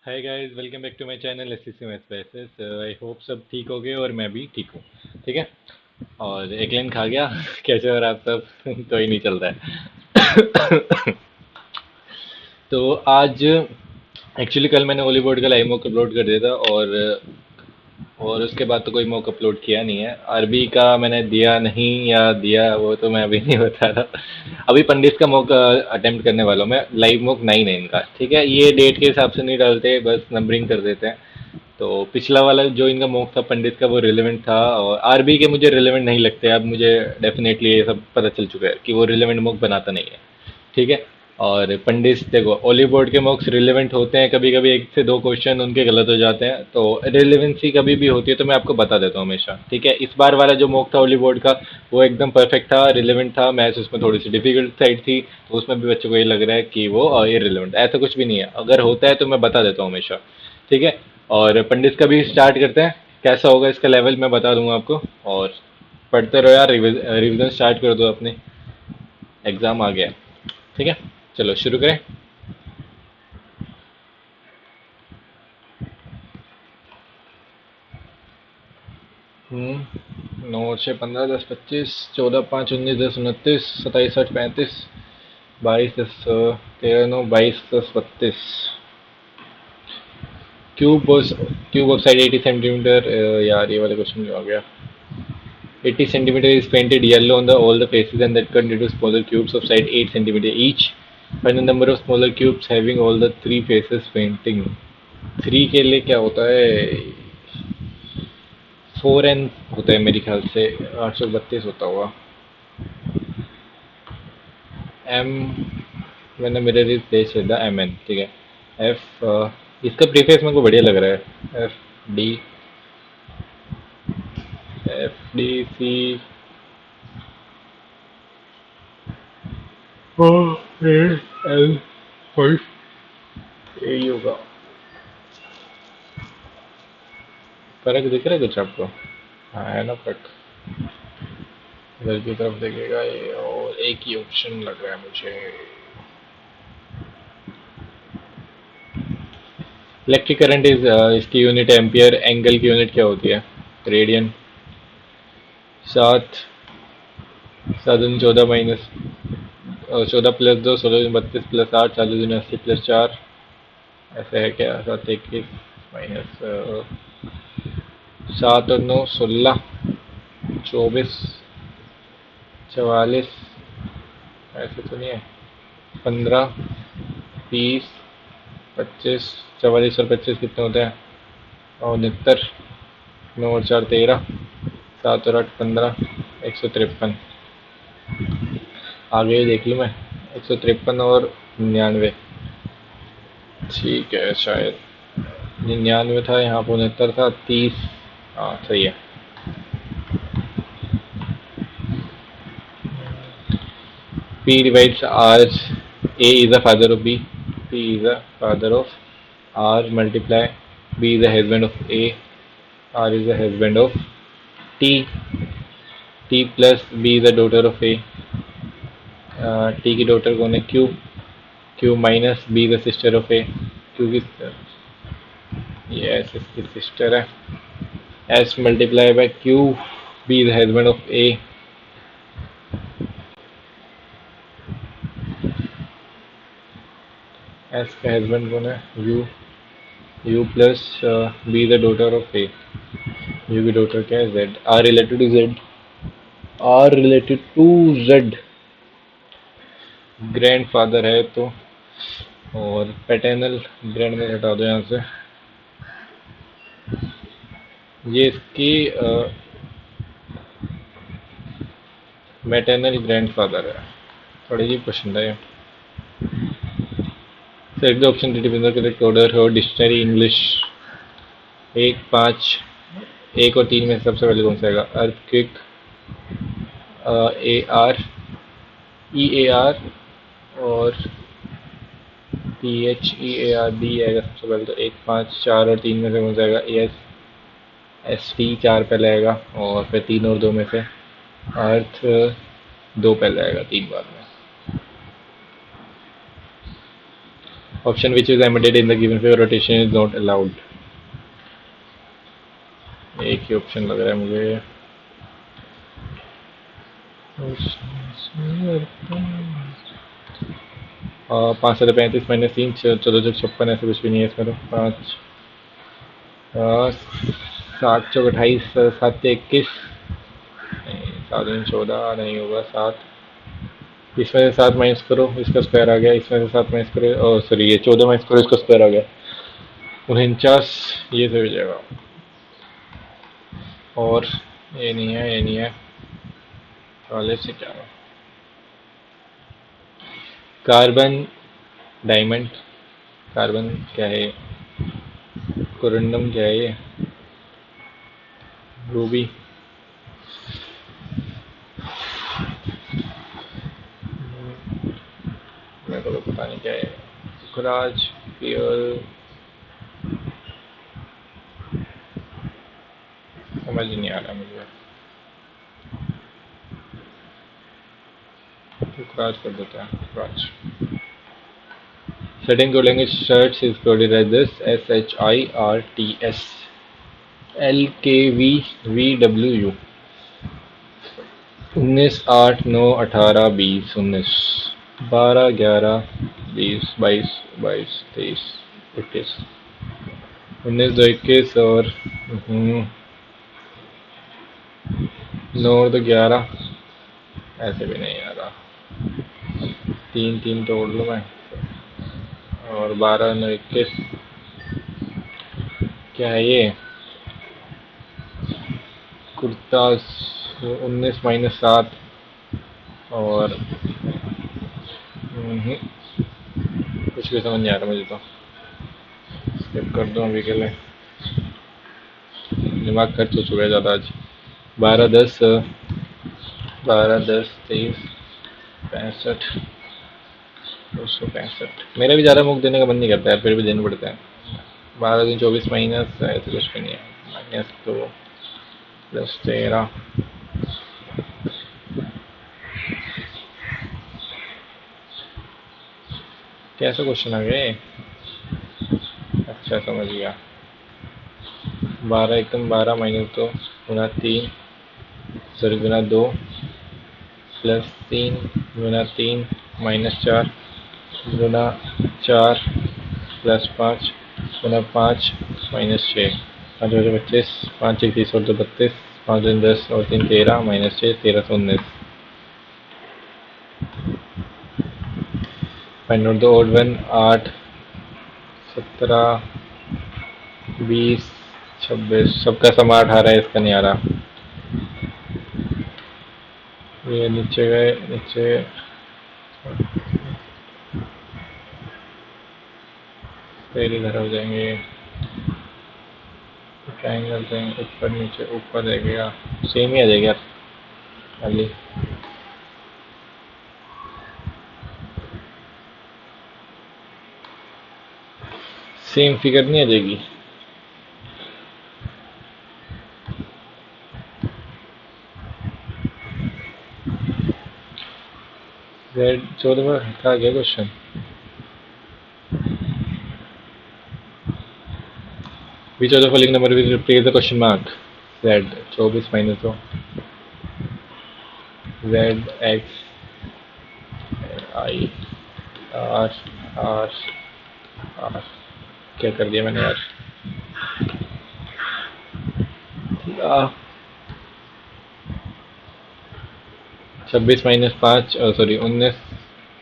Hi guys, welcome back to my channel SCC maths classes. I hope सब ठीक हो गए और मैं भी ठीक हूँ। ठीक है। और एक लाइन खा गया। कैसे हो रहा आप सब? तो ही नहीं चल रहा है। तो आज एक्चुअली कल मैंने ओली बोर्ड का लाइव मॉक अपलोड कर दिया था और उसके बाद तो कोई मॉक अपलोड किया नहीं है। अरबी का मैंने दिया नहीं या दिया वो तो मैं अभी नहीं बता रहा। अभी पंडित का मॉक अटेम्प्ट करने वाला हूँ मैं। लाइव मॉक 9 है इनका। ठीक है, ये डेट के हिसाब से नहीं डालते, बस नंबरिंग कर देते हैं। तो पिछला वाला जो इनका मॉक था पंडित का वो रिलेवेंट था, और आरबी के मुझे रिलेवेंट नहीं लगते। अब मुझे डेफिनेटली ये सब पता चल चुका है कि वो रिलेवेंट मॉक बनाता नहीं है। ठीक है। और पंडित देखो, ओली बोर्ड के मॉक्स रिलेवेंट होते हैं, कभी कभी एक से दो क्वेश्चन उनके गलत हो जाते हैं, तो रिलेवेंसी कभी भी होती है तो मैं आपको बता देता हूँ हमेशा। ठीक है। इस बार वाला जो मॉक था ओली बोर्ड का वो एकदम परफेक्ट था, रिलेवेंट था। मैथ्स उसमें थोड़ी सी डिफिकल्ट साइड थी, तो उसमें भी बच्चों को ये लग रहा है कि वो इररिलेवेंट। ऐसा कुछ भी नहीं है, अगर होता है तो मैं बता देता हूँ हमेशा। ठीक है। और पंडित का भी स्टार्ट करते हैं। कैसा होगा इसका लेवल मैं बता दूंगा आपको। और पढ़ते रहो यार, रिविजन स्टार्ट कर दो अपने, एग्जाम आ गया है। ठीक है। चलो शुरू करें। 9 6 15 10 25 14 5 19 10 29 27 8 35 22 10 13 9 22 10 32। Cube cube of side 80 centimetre. यार ये वाला क्वेश्चन जो आ गया, 80 centimeter is painted yellow on the all the faces and that cut into smaller cubes of size 8 centimeter each. Find the number of smaller cubes having all the three faces painting. 3 के लिए क्या होता है? 4n होता है मेरे ख्याल से। 832 होता हुआ। एम मैंने मेरे लिए प्लेस है द एम एन। ठीक है। एफ इसका प्रीफेस मेरे को बढ़िया लग रहा है। डी सी एल यही होगा। फर्क दिख रहा है कुछ आपको? हाँ है ना फर्क। इधर की तरफ देखेगा ये, और एक ही ऑप्शन लग रहा है मुझे। इलेक्ट्रिक करंट इज, इसकी यूनिट एम्पियर। एंगल की यूनिट क्या होती है? रेडियन। सात, 7 14 14 + 2 16 32 + 8 40 × 80 + 4। ऐसे है क्या? 7 21 माइनस 7 और 9 16 24 44। ऐसे तो नहीं है? 15 30 25। 44 और 25 कितने होते हैं? 69। 9 और 4 13। 7 और 8 15। 153। आगे देख लूँ मैं। 153 और 99। ठीक है, शायद 99 था, यहाँ पर 69 था। 30। हाँ सही है। P divides R. A is the father of B. P is the father of R. Multiply. B is the husband of A. R is the husband of T. T plus B is the daughter of A. T की daughter कौन है? Q. Q minus B is the sister of A. Q की yes इसकी sister है। S multiply by Q. B is the husband of A. S का husband कौन है? U. U plus B is the daughter of A. U की daughter क्या है? Z. R related to Z. R related to Z. Grandfather है तो। और paternal grandmother हटा दो यहाँ से। ये इसकी मैटर्नल ग्रैंडफादर है। थोड़ी अजीब क्वेश्चन था ये। Select the option D depend correct order हो डिक्शनरी इंग्लिश। 1 5। 1 और 3 में सबसे पहले कौन सा आएगा? Earthquake. A R, E A R और P H E A R D आएगा सबसे पहले। तो 1 5 4 और 3 में से कौन सा आएगा? एस एस टी 4 पहले आएगा, और फिर 3 और 2 में से अर्थ 2 पहले आएगा 3 बाद में। Option which is emitted in the given figure rotation is not allowed. एक ही ऑप्शन लग रहा है मुझे। 5 7 35 -3 14 56 ऐसे कुछ भी नहीं है इसमें तो। 7 चौक 28 7 21 नहीं 7 14 नहीं होगा 7। इसमें से 7 माइनस करो इसका स्क्वायर आ गया, इसमें से 7 माइनस करो सॉरी ये 14 माइनस करो इसका स्क्वायर आ गया 49, ये सही हो जाएगा। और ये नहीं है ये नहीं है कॉलेज से क्या है? कार्बन डायमंड, कार्बन क्या है, कोरंडम क्या है, ये रूबी, मेरे को तो पता नहीं क्या है, सुखराज, पियल, समझ नहीं आ रहा मुझे। सुखराज कर देते हैं Sukhraj. Setting code language shirts is coded as this: SHIRTS LKVVWU 19 8 9 18 20 19 12 11 20 22 22 23 21 19 2 21 और 9 तो 11 ऐसे भी नहीं आ रहा। 3 3 तोड़ लूँ मैं और 12 9 21 क्या है ये, कुर्ता 19 -7 और कुछ भी समझ नहीं आ रहा मुझे तो, स्किप कर दूँ अभी के लिए, दिमाग खर्च हो चुका है ज़्यादा आज। 12 10 23 65 265। मेरा भी ज़्यादा मुख देने का मन नहीं करता है फिर भी देने पड़ते हैं। 12 दिन 24 माइनस ऐसे कुछ भी नहीं है, -2 + 13 कैसा क्वेश्चन आ गए। अच्छा समझ गया। 12 एकदम 12 -2 गुना 3 सॉरी गुना 2 + 3 गुना 3 -4 गुना 4 + 5 गुना 5 -6 5 2 25 5 1 30 और 2 32 5 2 10 और 3 13 -6 13 19। Find out the odd one 8 17 20 26 सबका समा 18 है, इसका नहीं आ रहा। ये नीचे गए नीचे फिर इधर हो जाएंगे, ट्रायंगल देंगे ऊपर नीचे ऊपर है गया सेम ही आ जाएगा खाली। सेम फिगर नहीं आ जाएगी। Z 14 में हटा गया question. Which of the following number will replace the question mark? Z 24 -2 Z X I R R R क्या कर दिया मैंने यार। 26 -5 सॉरी 19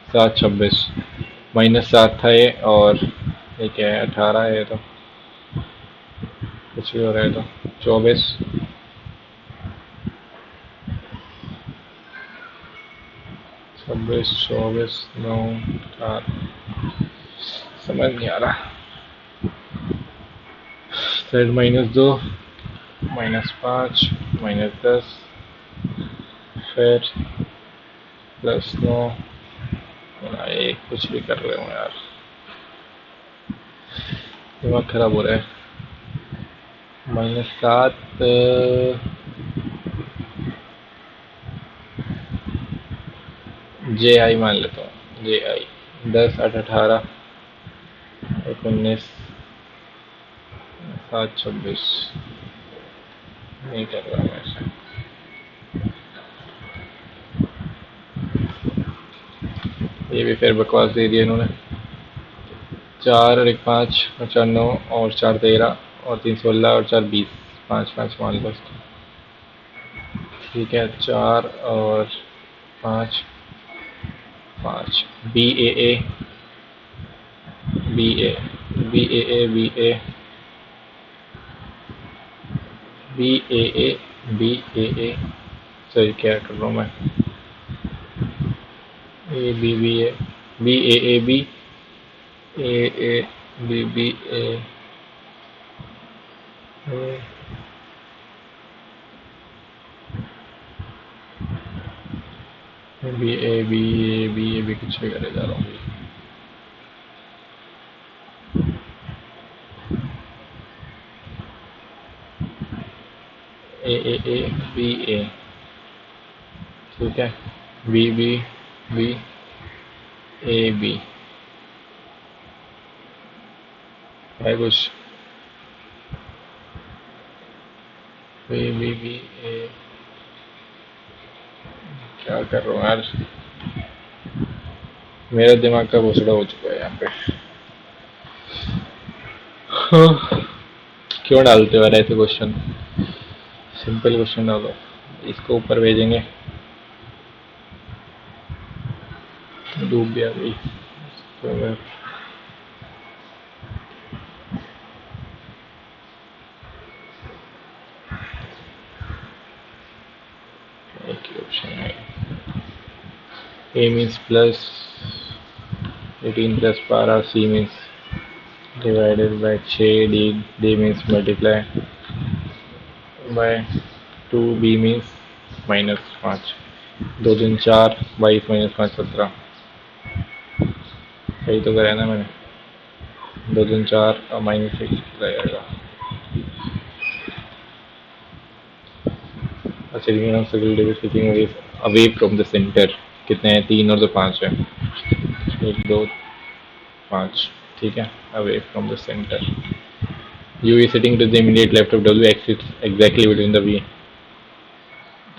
7 26 -7 था ये और ये क्या है 18 है, तो कुछ भी हो रहा है तो 24 26 24 9 8 समझ नहीं आ रहा। Z -2 -5 -10 फिर +9 1 कुछ भी कर रहे हो यार, दिमाग खराब हो रहा है। -7 JI मान लेता हूँ JI 10 8 18 एक 19, 7 26 नहीं कर रहा मैं ऐसे। ये भी फिर बकवास दे दिया इन्होंने। 4 और 1 5 और 4 9 और 4 13 और 3 16 और 4 20, 5 5 मान लो इसको। ठीक है, 4 और 5 5 B A B A B A B A B A B A sorry क्या कर रहा हूँ मैं, A B A B A B B A B A कुछ भी करे जा रहा हूँ। ए बी ए, ठीक है, B B B A B है कुछ, बी ए, क्या कर रहा हूँ यार, मेरा दिमाग का घोसड़ा हो चुका है यहाँ पे। हाँ, क्यों डालते हो यार ऐसे क्वेश्चन, सिंपल क्वेश्चन डालो। इसको ऊपर भेजेंगे, डूब गया भाई तो मैं एक ही ऑप्शन है। A means plus 18 plus 12, C means divided by 6, D means multiply by 2, B means -5, 2 3 4 22 -5 17, सही तो कराया ना मैंने, 2 3 4 और -6 जाएगा। Sitting away from the centre, कितने हैं, 3 और 2 5 है, 1 2 5, ठीक है, away from the centre. U is sitting to the immediate left of W, X is exactly between the V,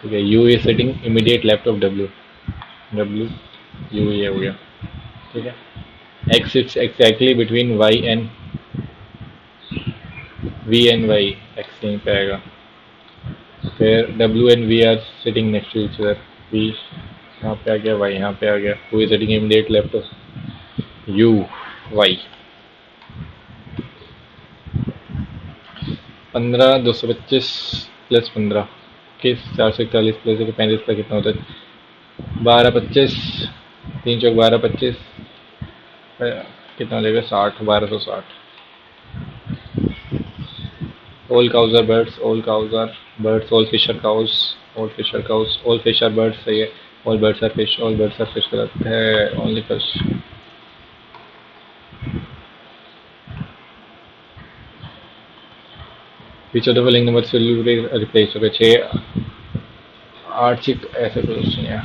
ठीक है, U is sitting immediate left of W, W U ये हो गया, ठीक है, X sits exactly between Y and V and Y, X यहीं पे आएगा, फिर W and V are sitting next to each other, V यहाँ पे आ गया, Y यहाँ पे आ गया, who is sitting immediate left of U, Y। 15 225 plus 15 किस 441 प्लस 35 का कितना होता है, 12 25, 3 चौक 12 25, कितना हो जाएगा, 60, 1260। All cows are birds, all cows are birds, all fish are cows, all fish are cows, all fish are birds, सही है, all birds are fish, all birds are fish गलत है, only fish. Which of the following numbers will you replace, okay 6 8 6 ऐसे question है,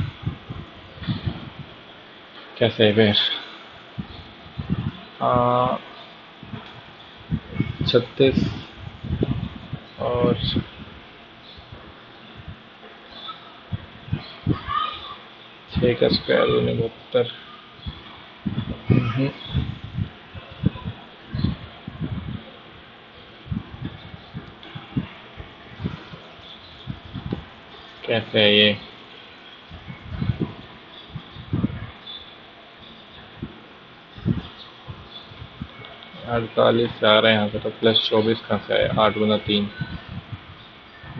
कैसे है फिर, 36 और 6 का स्क्वायर 72, कैसे है ये, अड़तालीस से आ रहा है यहाँ पे, तो प्लस 24 कहाँ से आया, 8 गुना 3,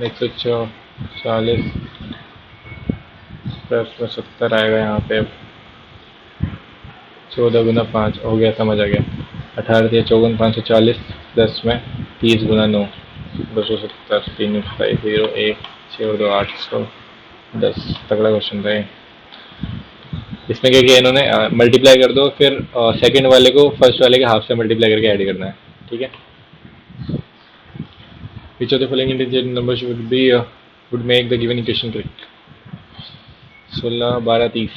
140 प्लस में 70 आएगा यहाँ पे, 14 गुना 5 हो गया, समझ आ गया, 18 दिया 54 540 प्लस में 30 गुना 9 270, 3 5 0 1 6 और 2 810, तगड़ा क्वेश्चन था ये। इसमें क्या किया इन्होंने, मल्टीप्लाई कर दो, फिर सेकंड वाले को फर्स्ट वाले के हाफ से मल्टीप्लाई करके ऐड करना है, ठीक है। विच of the following integer numbers would make the given equation correct, 16 12 30,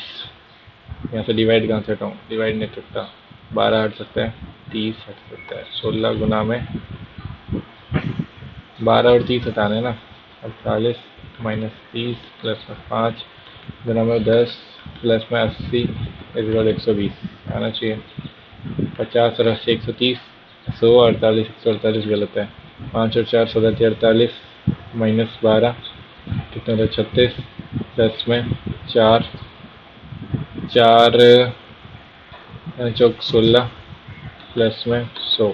यहाँ से डिवाइड कहाँ से हटाऊँ, डिवाइड नहीं सकता, 12 हट सकता है, 30 हट सकता है। 16 गुना में 12 और 30 हटाने ना, 48 माइनस 30 प्लस में 5 गुना में 10 प्लस में 80 इक्वल 120 आना चाहिए। 50 और 80 130, 100 48 148 गलत है। 5 और 4 17 48 माइनस 12 कितना होता है 36 प्लस में 4 4 चौक 16 प्लस में 100,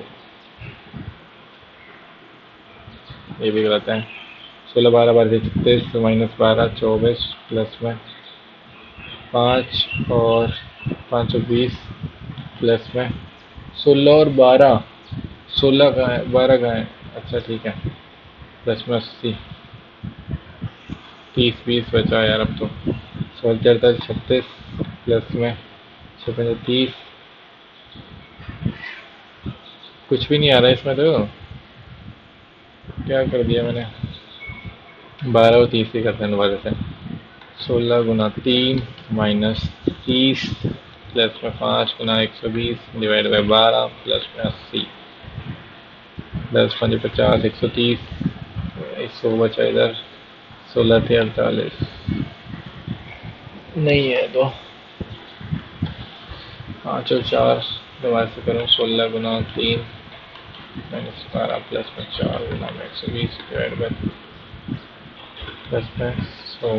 ये भी गलत है। 16 12 12 36 माइनस 12 24 प्लस में 5 और 5 और 20 प्लस में 16 और 12, 16 कहाँ है 12 कहाँ है, अच्छा ठीक है, प्लस में 80 30 20 बचा यार अब तो। 16 48 36 प्लस में 56 30, कुछ भी नहीं आ रहा है इसमें तो, क्या कर दिया मैंने। 12 और 30 ही करते हैं दोबारा से। 16 गुना 3 माइनस 30 प्लस में 5 गुना 120 डिवाइड बाई 12 प्लस में 80, 10 5 50 130, 100 बचा इधर। 16 थे 48 नहीं है तो 5 और 4 दोबारा से करूँ। 16 गुना 3 माइनस 12 प्लस में 4 गुना में 120 डिवाइड बाई प्लस में 100,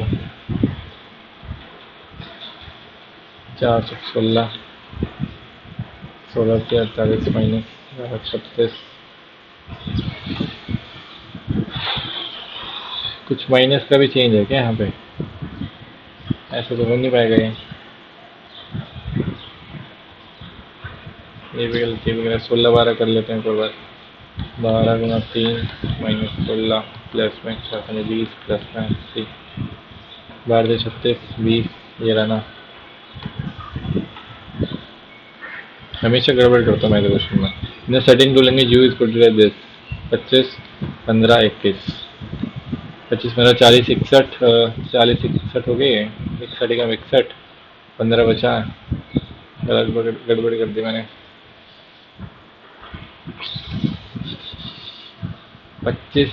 4 16 16 से 48 माइनस 36, कुछ माइनस का भी चेंज है क्या यहाँ पे, ऐसे तो हो नहीं पाएगा ये भी गलत, ये भी गलत। 16 12 कर लेते हैं कोई बात। 12 गुना 3 माइनस 16 प्लस में 620 प्लस में 80, 12 से 36 20, ये रहा ना। हमेशा गड़बड़ करता हूँ मैं तो क्वेश्चन में। In setting to language you is good like this. 25 15 21, 25 15 40 61, 40 61 हो गए, 61 का 61, 15 बचा, गड़बड़ कर दी मैंने। 25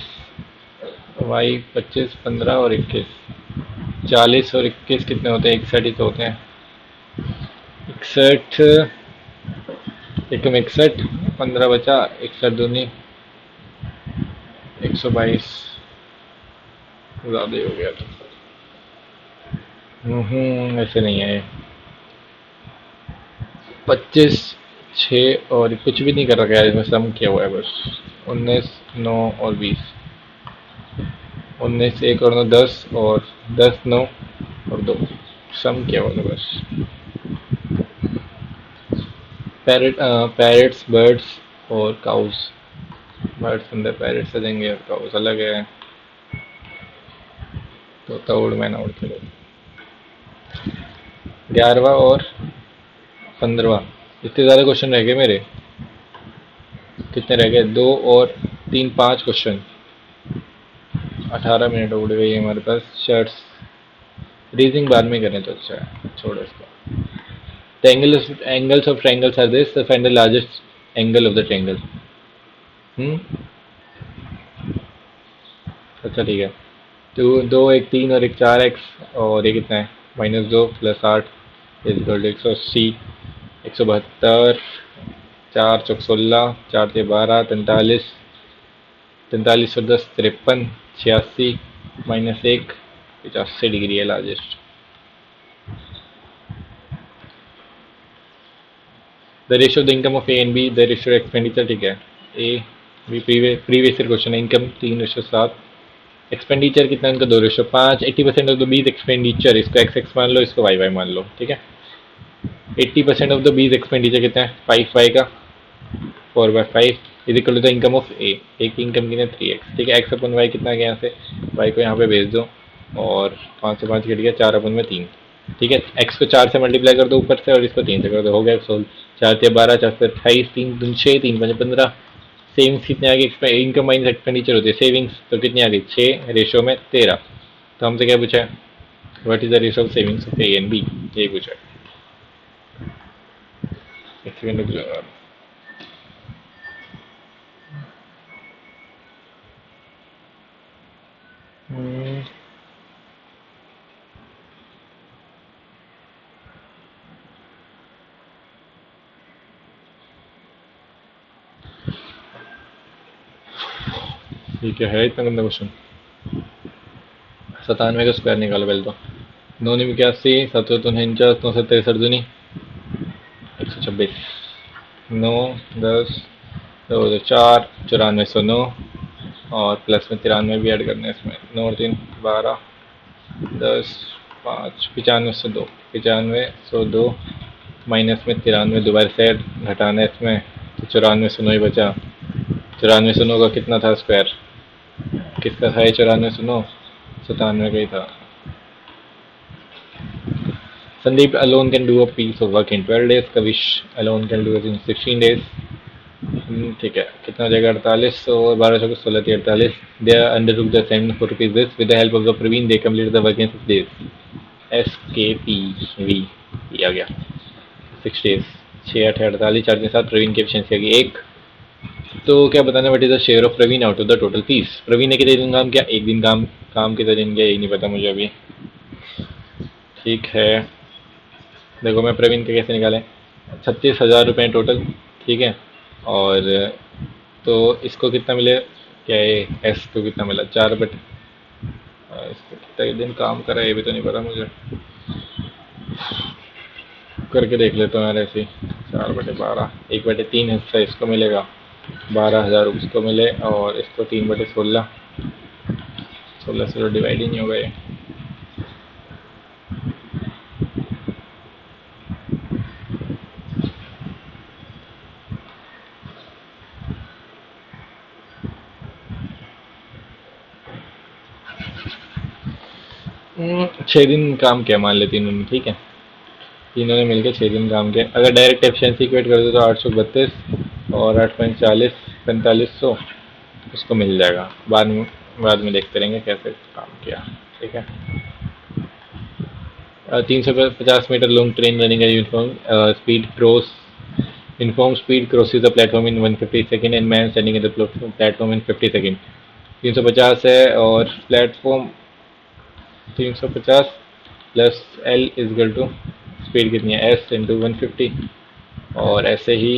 वाई 25 15 और 21, 40 और 21 कितने होते हैं, 61 ही तो होते हैं। 61 एक में 61, 15 बचा, 61 दूनी 122, ज़्यादा ही हो गया तो। ऐसे नहीं है। 25 6 और कुछ भी नहीं कर रखा है इसमें, सम किया हुआ है बस। 19 9 और 20, 19 1 और 9 10 और 10 9 और 2, सम किया हुआ था बस। पैरेट्स बर्ड्स और काउस, बर्ड्स अंदर पैरेट्स आ जाएंगे और काउस अलग है, तोता उड़ मैना उड़ के लोग। 11वां और 15वां, इतने ज़्यादा क्वेश्चन रह गए मेरे। कितने रह गए, 2 और 3 5 क्वेश्चन। 18 मिनट उड़ गई है हमारे पास। शर्ट्स रीजनिंग बाद में करें तो अच्छा है, छोड़ो इसको। The angles of triangles are this, find the largest angle of the triangle। अच्छा ठीक है। तो 2 1 3 और 1 4 एक्स, और ये कितना है -2 प्लस 8 इक्वल टू 180, 172, 4 चौक 16, 4 से 12 43, 43 और 10 53, 86 -1 85 डिग्री है largest. The ratio of the income of A and B, the ratio expenditure, ठीक है। A B previous year question है। इनकम 3:7, एक्सपेंडिचर कितना है इनका, 2:5। 80% ऑफ द बीज एक्सपेंडिचर, इसको एक्स एक्स मान लो, इसको वाई वाई मान लो, ठीक है। 80% ऑफ द बीज एक्सपेंडिचर कितना है, 5 वाई का 4/5 is equal to the income of A. एक इनकम कितना है 3x, ठीक है। एक्स अपन वाई कितना गया यहाँ से, वाई को यहाँ पे भेज दो, और 5 से 5 कट गया, 4 अपन में 3, ठीक है। एक्स को 4 से मल्टीप्लाई कर दो ऊपर से, और इसको 3 से कर दो, हो गया सोल्व। 4 से 12, 4 से 28, 3 दूनी 6, 3 5 15। सेविंग्स कितने आ गई, इनकम माइनस एक्सपेंडिचर होती है सेविंग्स, तो कितनी आ गई 6 रेशो में 13। तो हमसे क्या पूछा है, what is the ratio of savings of A and B, यही पूछा है। एक सेकंड रुक जाओ। ये क्या है इतना गंदा क्वेश्चन। 97 का स्क्वायर निकालो पहले तो। 9 81 749 9 63 दूनी 126। 9 10 2 4 9409 और प्लस में 93 भी ऐड करना है इसमें। 9 और 3 12 10 5 95 102 माइनस में 93 दोबारा से घटाना है इसमें तो 9409 ही बचा। 9409 का कितना था स्क्वायर, किसका था ये 9409? 97 का ही था। Sandeep alone can do a piece of work in 12 days. Kavish alone can do it in 16 days. ठीक है, कितना हो जाएगा 48 और 12 16 48। They undertook the same for rupees this with the help of the Praveen they complete the work in 6 days. S K P V आ गया 6 days. 6 8 48 4 3 7 Praveen की efficiency आ गई 1। तो क्या बताना, what is the share of Praveen out of the total piece. Praveen ने कितने दिन काम किया, एक दिन काम कितने दिन किया यही नहीं पता मुझे अभी। ठीक है, देखो मैं प्रवीण के कैसे निकालें। 36,000 रुपये टोटल, ठीक है। और तो इसको कितना मिले, क्या है एस को कितना मिला 4 बटे इसको कितना दिन काम करा ये भी तो नहीं पता मुझे, करके देख लेता हूँ यार ऐसे ही। 4/12 1/3 हिस्सा इसको मिलेगा, 12,000 उसको मिले और इसको 3/16 16 से तो डिवाइड ही नहीं होगा ये। छः दिन काम किया मान लेते तीनों ने, ठीक है। तीनों ने मिलकर 6 दिन काम किया। अगर डायरेक्ट एफिशिएंसी इक्वेट कर दो तो 832 और 8.40 4500 उसको मिल जाएगा। बाद में देखते रहेंगे कैसे काम किया, ठीक है। 350 metre long train running uniform speed cross uniform speed crosses the platform in 150 second and man standing in the platform in 50 second. 350 है और platform 350 plus L equal to speed कितनी है एस इंटू 150 और ऐसे ही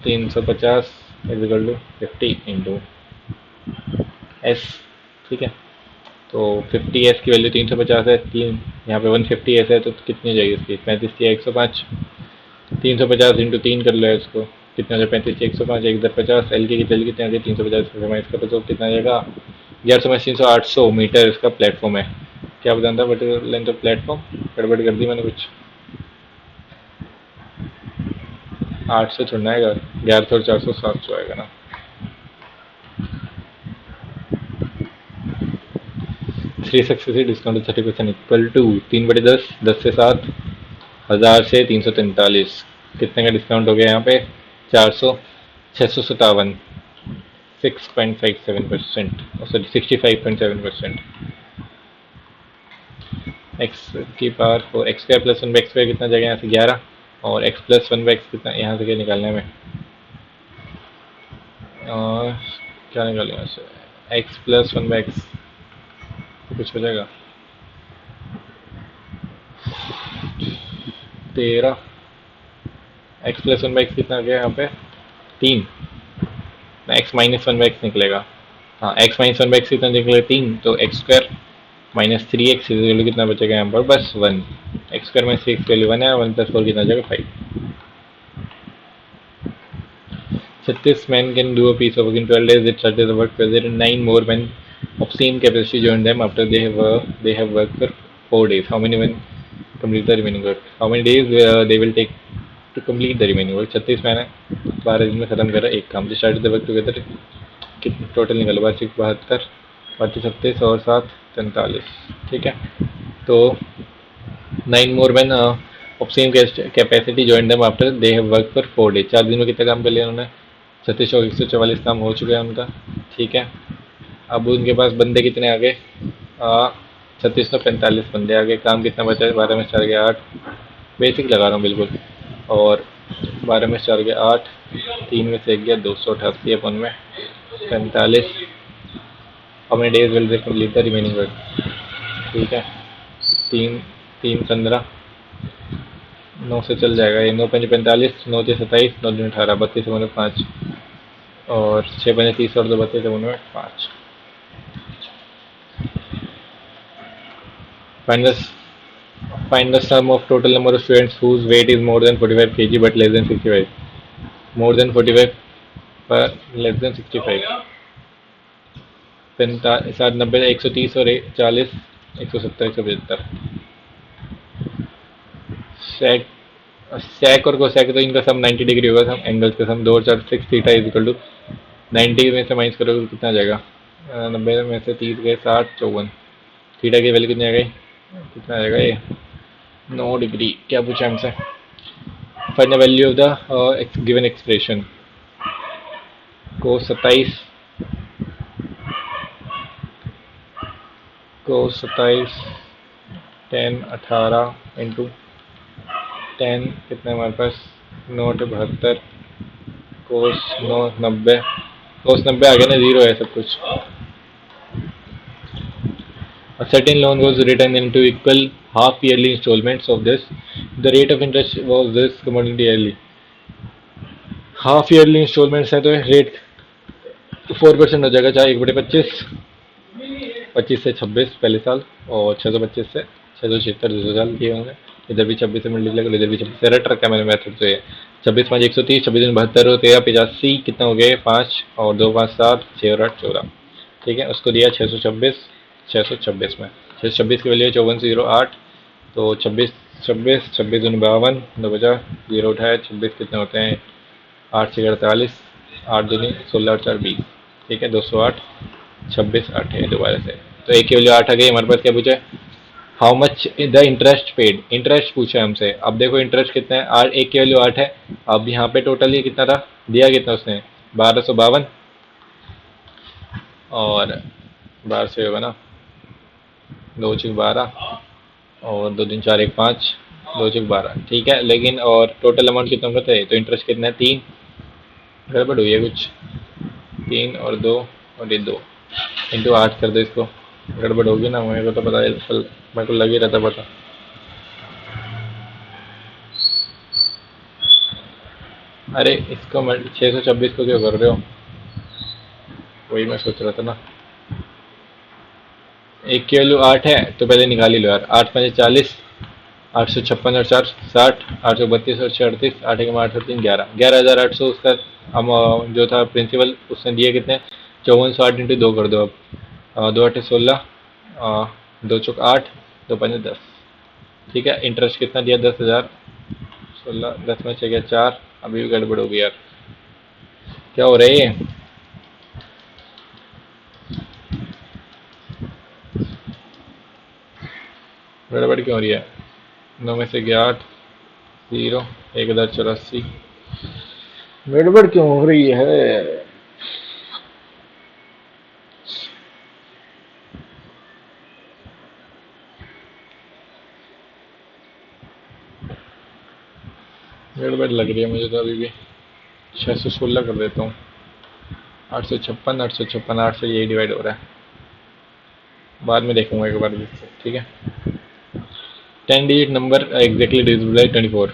350 इजगल टू 50 इंटू एस, ठीक है। तो 50 एस की वैल्यू 350 है, तीन यहाँ पे 150 एस है तो कितनी जाएगी इसकी 35 या 105। 350 इंटू 3 कर लो इसको, कितना हो जाएगा 35 105 1 दर 50। एल की वैल्यू कितनी आ गई 350 इसका तो कितना आ जाएगा 1100 800 मीटर इसका प्लेटफॉर्म है। क्या बताना था बट लेंथ ऑफ प्लेटफॉर्म, गड़बड़ कर दी मैंने कुछ। 800 छोड़ना आएगा 1100 और 400 700 आएगा ना। Three successive discount 30% equal to 3/10 10 से 7 1000 से 343। कितने का डिस्काउंट हो गया यहाँ पे 400 657 6.57% सॉरी 65.7%। एक्स की power four x square plus 1/x² कितना जाएगा यहाँ से 11 और x प्लस 1/x कितना यहाँ से क्या निकालना है हमें, और क्या निकालें यहाँ से x प्लस 1/x कुछ हो जाएगा 13। x प्लस 1/x कितना आ गया यहाँ पे 3, x माइनस 1/x निकलेगा। हाँ x माइनस 1/x कितना निकलेगा 3, तो x² माइनस 3x वैल्यू कितना बचेगा यहाँ पर बस 1। x² माइनस 3x वैल्यू 1 है, 1 प्लस 4 कितना जाएगा 5। 36 men can do a piece of work in 12 days. It started the work present 9 more men of same capacity joined them after they have worked for 4 days. How many men complete the remaining work? How many days they will take to complete the remaining work? 36 man है, 12 दिन में खत्म करा एक काम। Start the work together कितने total निकलो 72 37 और 7 43, ठीक है। तो 9 more men of same capacity joined them after they have worked for 4 days। 4 दिन में कितना काम कर लिया उन्होंने 36 और 144 काम हो चुका है उनका, ठीक है। अब उनके पास बंदे कितने आ गए 36 तो 45 बंदे आ गए। काम कितना बचा है 12 में 4 गया 8, बेसिक लगा रहा हूँ बिल्कुल। और 12 में 4 गया 8, 3 में से 1 गया 288 अपन में 45। How many days will they complete the remaining work, ठीक है। 3 3 15 9 से चल जाएगा ये 9 5 45 9 6 27 9 2 18 32 5 और 6 5 30 और 2 32 5। Find the sum of total number of students whose weight is more than 45 kg but less than 65. More than 45 पर less than 65. 790, 130 और 40, 170, 175. सेक सेक और कोसेक तो इनका सम 90 डिग्री होगा, सम एंगल्स का सम 2 और 4 6 थीटा इज इक्वल टू 90 में से माइनस करोगे तो कितना आ जाएगा? 90 में से 30 गए 60, 54. थीटा की वैल्यू कितनी आ गई? कितना आ जाएगा ये? 9 डिग्री. क्या पूछा हमसे? Find the value of the given expression. को 27 10 18 इंटू 10 कितना है हमारे पास? 9 72 कोस 9 90. कोस 90 आ गया ना, जीरो है सब कुछ. A certain loan was written into equal half-yearly installments of this. The rate of interest was this commodity yearly. Half yearly instalments है तो रेट 4% हो जाएगा, चाहे 1/25, 25 से 26 पहले साल और 625 से 676 दूसरे साल दिए होंगे. इधर भी 26 से मल्टीप्लाई करो, इधर भी 26 से. रट रखा है मैंने मेथड. तो ये 26 5 130, 26 72 और 13 85, कितना हो गया? 5 और 2 5 7, 6 और 8 14. ठीक है, उसको दिया 626 में. 626 की वैल्यू 5408. तो 26 26 26 दूनी 52, 2 बचा, 0 उठाया. 26 कितने होते हैं? 8 6 48, 8 दूनी 16 और 4 20. ठीक है, 208, 26 8 है दोबारा से. तो एक की वैल्यू 8 आ गई. हमारे पास क्या पूछा है? How much the interest paid. Interest पूछा है हमसे. अब देखो इंटरेस्ट कितना है? 8, एक की वैल्यू 8 है. अब यहाँ पे टोटल ये कितना था? दिया कितना उसने? 1252 और 12 से होगा ना, 2 6 12 और 2 3 4 1 5, 2 6 12. ठीक है, लेकिन और टोटल अमाउंट कितना पता है? तो इंटरेस्ट कितना है? 3. गड़बड़ हुई है कुछ. 3 और 2 और ये 2 इंटू 8 कर दो इसको. गड़बड़ होगी ना, मेरे को तो पता है, कल मेरे को लग ही रहता पता. अरे इसको 626 को क्यों कर रहे हो? वही मैं सोच रहा था ना. एक की वैल्यू 8 है तो पहले निकाल ही लो यार. 8 5 40, 856 और 4 60, 832 और 6 38, 8 1 8 3 11, 11,800 उसका हम जो था प्रिंसिपल उसने दिए कितने? 5408 इंटू 2 कर दो. अब 2 8 16, 2 चौक 8, 2 5 10. ठीक है, इंटरेस्ट कितना दिया? 10,000. 16 10 में से गया 4. अभी भी गड़बड़ होगी यार. क्या हो रहा है ये? गड़बड़ क्यों हो रही है? 9 में से गया 8, 0, 1084. गड़बड़ क्यों हो रही है? गड़बड़ लग रही है मुझे तो अभी भी. 616 कर देता हूँ. 856 856 8 से यही डिवाइड हो रहा है. बाद में देखूंगा एक बार जिससे. ठीक है, 10 digit number exactly divisible by 24.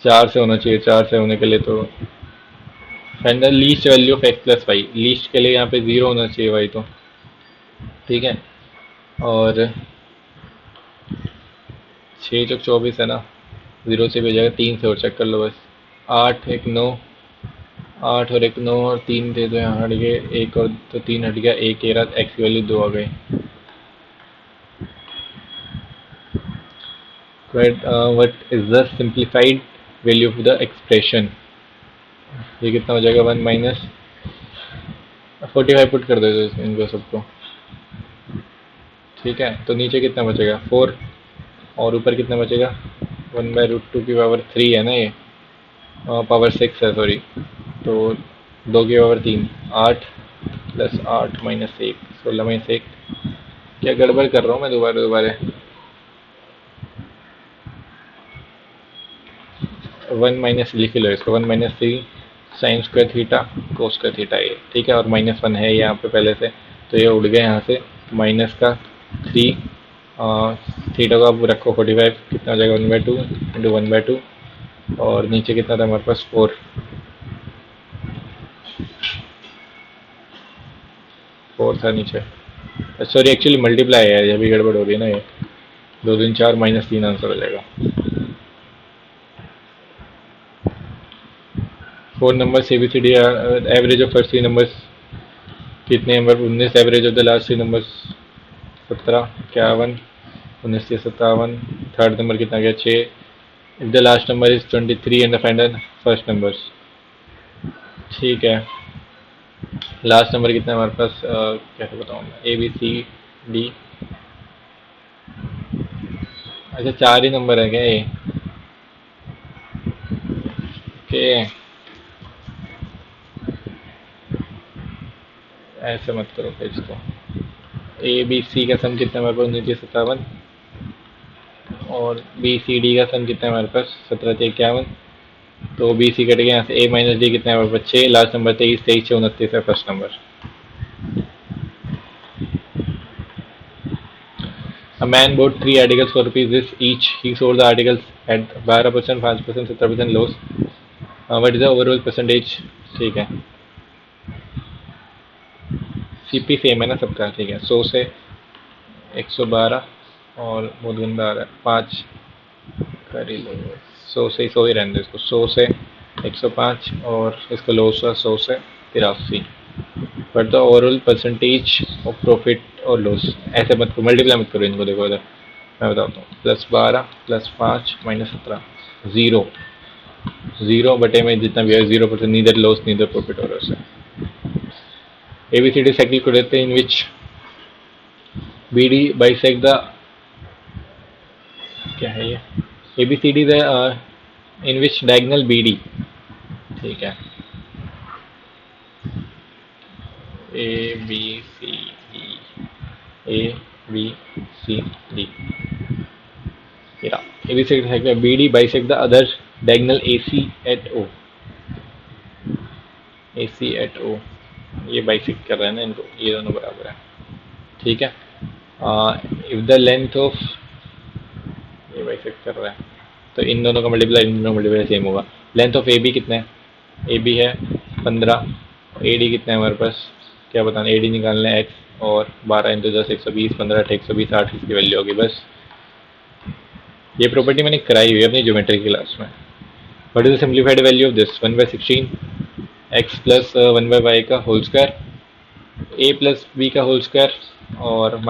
4 से होना चाहिए. 4 से होने के लिए तो find the least value of x plus Y. Least के लिए यहाँ पे 0 होना चाहिए y तो. ठीक है, और 6 चौक 24 है ना, 0 से भी हो जाएगा. 3 से और चेक कर लो बस. 8 1 9, 8 और 1 9 और 3 थे तो यहाँ हट गए. 1 और तो 3 हट गया. 1 के रहा, x की वैल्यू 2 आ गई. What is the simplified value of the expression? ये कितना हो जाएगा? 1 माइनस 45 पुट कर दो इनको सबको. ठीक है, तो नीचे कितना बचेगा? 4 और ऊपर कितना बचेगा? 1/√2 की पावर 3 है ना ये, पावर 6 है सॉरी. तो 2 की पावर 3, 8 प्लस 8 माइनस 1, 16 माइनस 1. क्या गड़बड़ कर रहा हूँ मैं? दोबारा दोबारा 1 माइनस लिख लो इसको. 1 minus 3 sine square theta cos square theta ये. ठीक है, और -1 है यहाँ पे पहले से तो ये उड़ गया यहाँ से. माइनस का 3, थीटा का आप रखो 45. कितना हो जाएगा? 1/2 इंटू 1/2. और नीचे कितना था हमारे पास? 4 था नीचे. सॉरी एक्चुअली मल्टीप्लाई है, ये भी गड़बड़ हो रही है ना। ये 2 3 4 -3 आंसर हो जाएगा। 4 numbers ABCD average of first 3 numbers कितने number? 19। Average of the last 3 numbers 17। 51। 19 से 57। थर्ड नंबर कितना गया? 6। If the last number is 23 and the find first numbers. ठीक है, लास्ट नंबर कितना है हमारे पास? कैसे बताऊँ मैं? ABCD। अच्छा 4 ही नंबर है क्या ये? ओके, ऐसे मत करो फिर इसको। ABC का सम कितना है हमारे पास? 19 से 57। और BCD का सम कितना है हमारे पास? 17 से 51। तो BC कट गया यहाँ से। A - D कितना है हमारे पास? 6। Last number 23। 23 से 29 है first number. A man bought 3 articles for rupees this each. He sold the articles at 12%, 5%, 17% loss. What is the overall percentage? ठीक है, CP सेम है ना सबका? ठीक है, 100 से 112 और बहुत गंदा आ रहा है 5 कर ही लो। 100 से 100 ही रहने दो इसको। 100 से 105 और इसका लॉस हुआ 100 से 83। But the overall percentage of profit और लॉस, ऐसे मत करो, मल्टीप्लाई मत करो इनको। देखो इधर मैं बताता हूँ। +12 +5 -17 0। 0 बटे में जितना भी है 0%, नीदर लॉस नीदर प्रॉफिट हो रहा है उससे। ABCD साइकिल को देते हैं इन विच BD बाइसेक्ट द, क्या है ये? ABCD the in which diagonal BD। ठीक है, ABCD yeah, ABCD cycle BD bisect the other diagonal AC at O। ये बाइसेक्ट कर रहे हैं ना इनको, ये दोनों बराबर है। ठीक है, इफ द लेंथ ऑफ, ये बाइसेक्ट कर रहा है तो इन दोनों का मल्टीप्लाई इन दोनों का मल्टीप्लाई सेम होगा। लेंथ ऑफ AB कितना है? AB है 15। AD कितना है हमारे पास? क्या बताना? AD निकालना है x, और 12 × 10 120, 15 × 120 8 इसकी वैल्यू होगी बस। ये प्रॉपर्टी मैंने कराई हुई है अपनी ज्योमेट्री की क्लास में। What is the simplified value of this? 1/16 x plus 1/y का whole square, a plus b का होल स्क्वायर और -a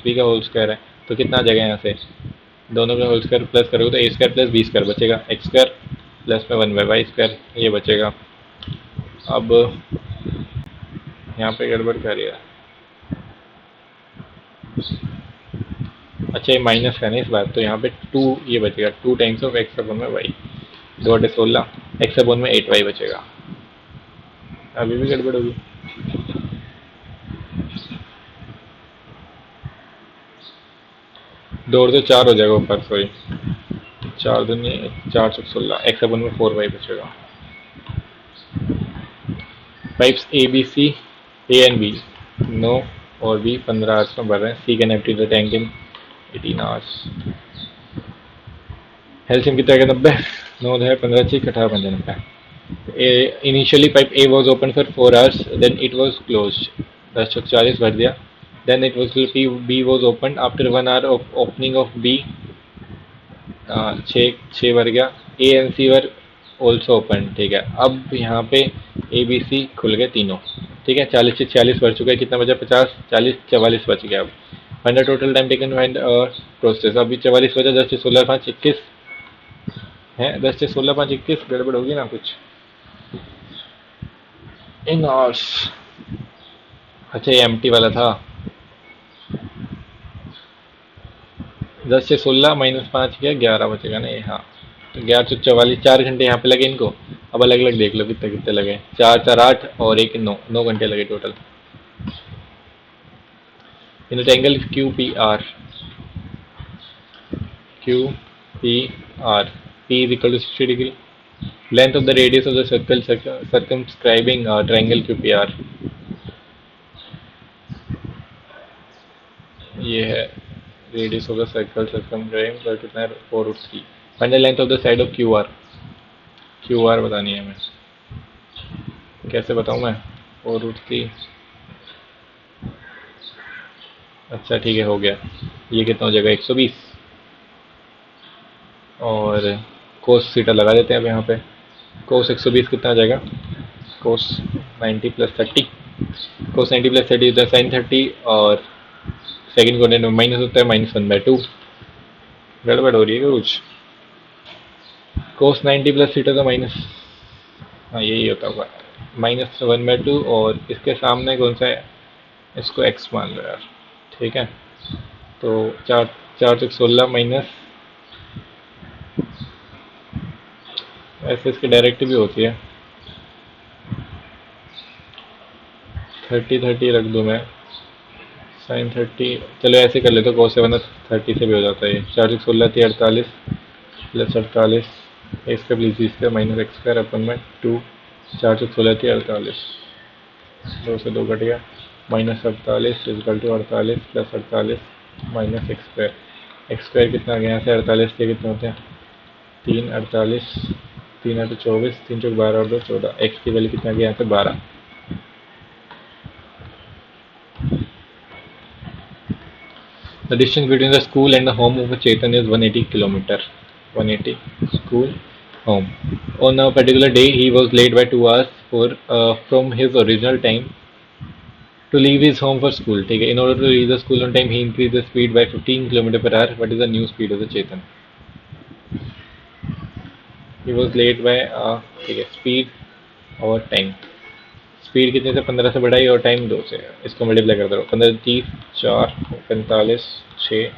- b का होल स्क्वायर है। तो कितना आ जाएगा यहाँ से? दोनों का होल स्क्वायर प्लस करोगे तो a² + b² बचेगा। x² प्लस में 1/y² ये बचेगा। अब यहाँ पे गड़बड़ कर रही है। अच्छा ये माइनस का नहीं इस बार, तो यहाँ पे 2 ये बचेगा। 2 टाइम्स ऑफ x/y। 2/16 x/8y बचेगा। अभी भी गड़बड़ होगी। 2 और 2 4 हो जाएगा ऊपर, सॉरी 4 दूनी 4 × 16 x/4y बचेगा। Pipes ABC A and B 9 और B 15 आवर्स में भर रहे हैं। C can empty the tank in 18 hours. LCM कितना है? 90। 9 है 15 6 18 15 90। Initially pipe A was open for 4 hours, then it was closed। 10 चौक 40 भर दिया। Then it was B was opened after 1 hour of opening of B। 6 भर गया। A and C were also open. ठीक है, अब यहाँ पे ABC खुल गए तीनों। ठीक है, 40 से 46 भर चुका है। कितना बचा? 50 40 44 बच गया। अब find total time taken find process. अभी 44 बचा। 10 से 16 5 21 है। 10 से 16 5 21 गड़बड़ होगी ना कुछ इन आवर्स। अच्छा ये एम्प्टी वाला था। 10 से 16 -5 गया 11 बचेगा ना ये। हाँ, तो 11 से 44 4 घंटे यहाँ पे लगे इनको। अब अलग अलग देख लो कितने कितने लगे। 4 4 8 और 1 9 घंटे लगे total. In triangle QPR P is equal to 60 degree। Length of the radius of the circle circumscribing triangle QPR। ये है radius of the circle circumscribing पर कितना है? 4√3। Find the length of the side of QR बतानी है हमें। कैसे बताऊँ मैं? 4√3 अच्छा ठीक है, हो गया। ये कितना हो जाएगा, 120। और कोस थीटा लगा देते हैं अब यहाँ पे। कोस 120 कितना आ जाएगा, कोस 90 प्लस 30। कोस 90 प्लस 30 होता है साइन 30, और सेकंड कोऑर्डिनेट में माइनस होता है -1/2। गड़बड़ हो रही है क्या कुछ। कोस 90 प्लस थीटा तो माइनस, हाँ यही होता होगा, -1/2। और इसके सामने कौन सा है, इसको x मान लो यार। ठीक है, तो 4 4 से 16 माइनस, ऐसे इसकी डायरेक्ट भी होती है, 30 30 रख दूँ मैं, साइन 30। चलो ऐसे कर लेते, कोस 30 से भी हो जाता है ये। 4 6 16 48 प्लस 48, एक्स का प्लीज इसका -x² अपन में 2। 4 6 16 48, 2 से 2 कट गया, -48 is equal to 48 plus 48 -x²। x² कितना आ गया यहाँ से, 48 के कितने होते हैं, 3 48, 3 8 24, 3 चौक 12 और 2 14। एक्स की वैल्यू कितना आ गया यहाँ से, 12। The distance between the school and the home of Chetan is 180 kilometer. 180 school home. On a particular day, he was late by 2 hours from his original time to leave his home for school. ठीक है, in order to reach the school on time, he increased the speed by 15 kilometer per hour. What is the new speed of the Chetan? He was late by ठीक है, speed और time। Speed कितने से, 15 से बढ़ाई और time 2 से, इसको मल्टीप्लाई करते रहो। 15 30, 4 45 6,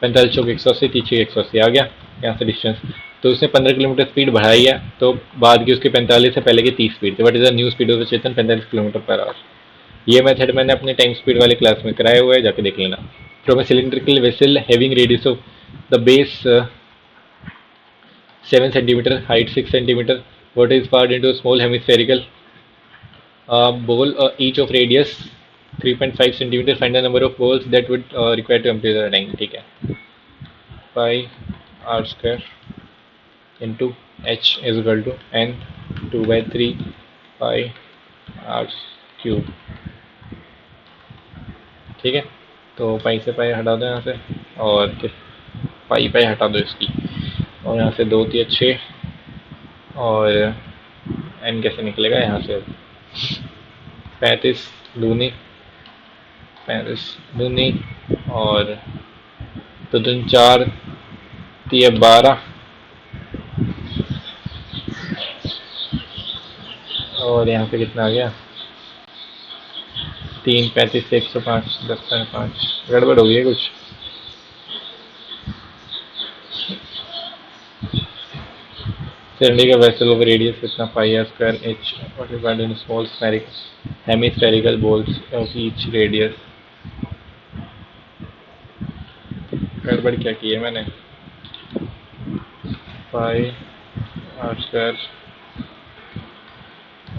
45 चौक 180, 30 180 आ गया यहाँ से डिस्टेंस। तो उसने 15 किलोमीटर स्पीड बढ़ाई है, तो बाद की उसकी 45 से पहले की 30 स्पीड थी। What is the new speed of the Chetan, 45 kilometre per hour. ये मेथड मैंने अपने टाइम स्पीड वाले क्लास में कराया हुआ है, जाके देख लेना। From A cylindrical vessel having radius of the base 7 centimeter, height 6 centimeter, water is poured into a small hemispherical bowl, each of radius 3.5 centimeter. Find the number of balls that would require to empty the tank। ठीक है, pi r square into h is equal to n 2/3 pi r cube। ठीक है, तो पाई से पाई हटा दो यहाँ से, और पाई पाई हटा दो इसकी, और यहाँ से 2 3 6, और n कैसे निकलेगा यहाँ से, 35 दूनी 35 दूनी, और तो तुम 4 3 12, और यहाँ पे कितना आ गया, 3 35 से 105, 10/5। गड़बड़ हो गई है कुछ। सिलेंडर का वेसल ऑफ रेडियस कितना, pi R square H, what is in small spherical hemispherical balls of each radius. गड़बड़ क्या की है मैंने, pi R square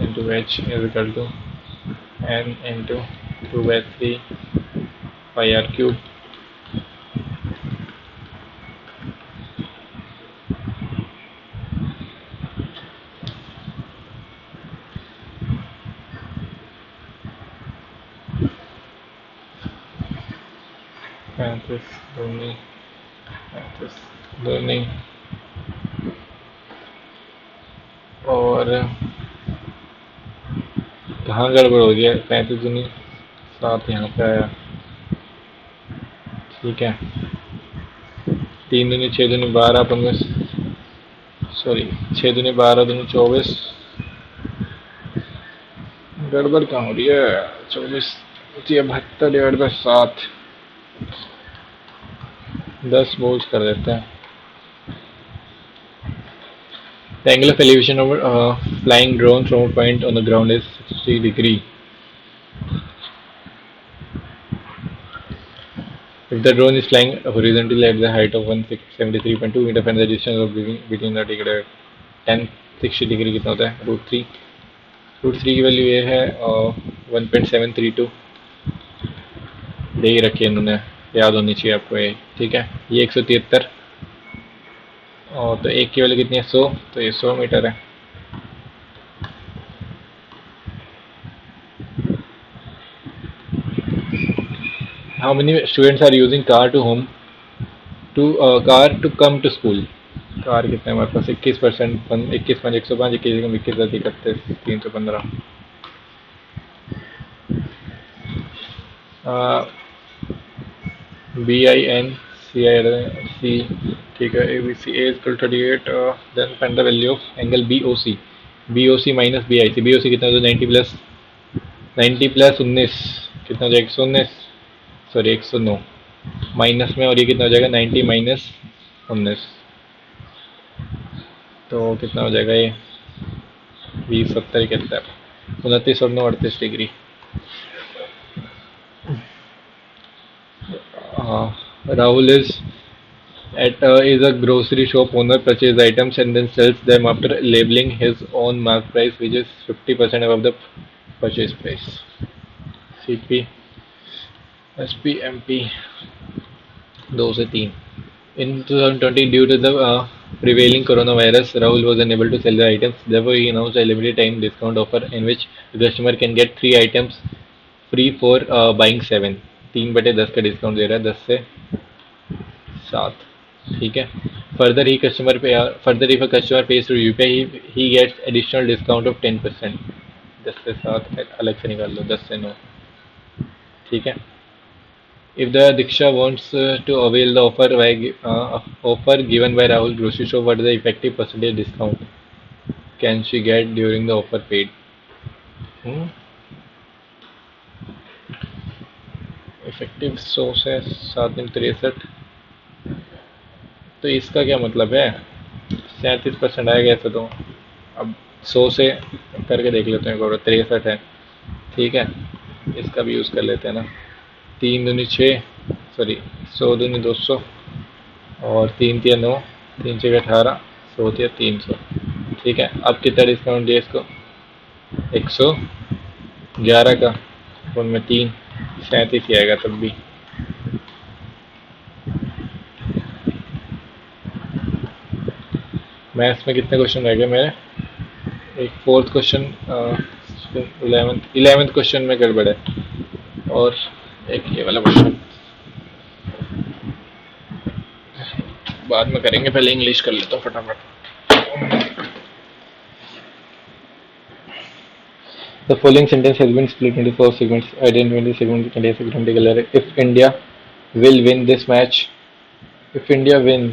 into H is equal to n into 2/3 pi R cube. पैंतीस दूनी 35 दूनी, और कहाँ गड़बड़ हो गया, 35 दूनी 7 यहाँ पे आया। ठीक है, 3 दूनी 6 दूनी 12 अपन में, सॉरी 6 दूनी 12 दूनी 24। गड़बड़ कहाँ हो रही है, 24 72 डिवाइड बाई 7, 10 बोल्स कर देते हैं। The angle of elevation of flying drone from a point on the ground is 60 degree. If the drone is flying horizontally at the height of 173.2 meter, find the distance of between the ticket 10 60 degree कितना होता है, √3। √3 की value ये है 1.732, दे ही रखी है इन्होंने, याद होनी चाहिए आपको ये। ठीक है, ये 173, और तो एक की वैल्यू कितनी है, 100, तो ये 100 मीटर है। how many students are using car to come to school? Car कितने हमारे पास 21%, 21 105, 21 21 315, BIN C, ठीक है, ABC A is equal to 38, then find the value of angle BOC minus BIC कितना हो जाए 90 प्लस 19 कितना हो जाएगा 119, सॉरी 109 माइनस में, और ये कितना हो जाएगा 90 माइनस 19, तो कितना हो जाएगा ये 20 70 71 29 और 9 38 degree. Rahul is a grocery shop owner, purchases items and then sells them after labeling his own mark price, which is 50% above the purchase price. CP SP MP 2 से 3। In 2020, due to the prevailing coronavirus, Rahul was unable to sell the items. Therefore, he announced a limited time discount offer in which the customer can get 3 items free for buying 7। 3/10 का discount दे रहा है, 10 से 7, ठीक है। Further if a customer pays through UPI, he gets additional discount of 10%। 10 से 7 अलग से निकाल लो, 10 से 9, ठीक है। If the Diksha wants to avail the offer given by Rahul Grocery Shop, what is the effective percentage discount can she get during the offer paid? Effective 100 से 7 दिन 63, तो इसका क्या मतलब है, 37% आएगा ऐसे तो। अब 100 से करके देख लेते हैं, 63 है, ठीक है, इसका भी यूज़ कर लेते हैं ना। 3 दूनी 6, सॉरी 100 दूनी 200, और 3 तिया 9, 3 6 18, 100 तिया 300, ठीक है। अब कितना डिस्काउंट दिया इसको, 111 का, उनमें 3 37 ही आएगा तब भी। मैथ्स में कितने क्वेश्चन रह गए मेरे, एक 4th क्वेश्चन, 11th क्वेश्चन में गड़बड़ है, और एक ये वाला क्वेश्चन बाद में करेंगे, पहले इंग्लिश कर लेता हूँ फटाफट। The following sentence has been split into 4 segments. Identify the segment India segment together. If India will win this match, if India win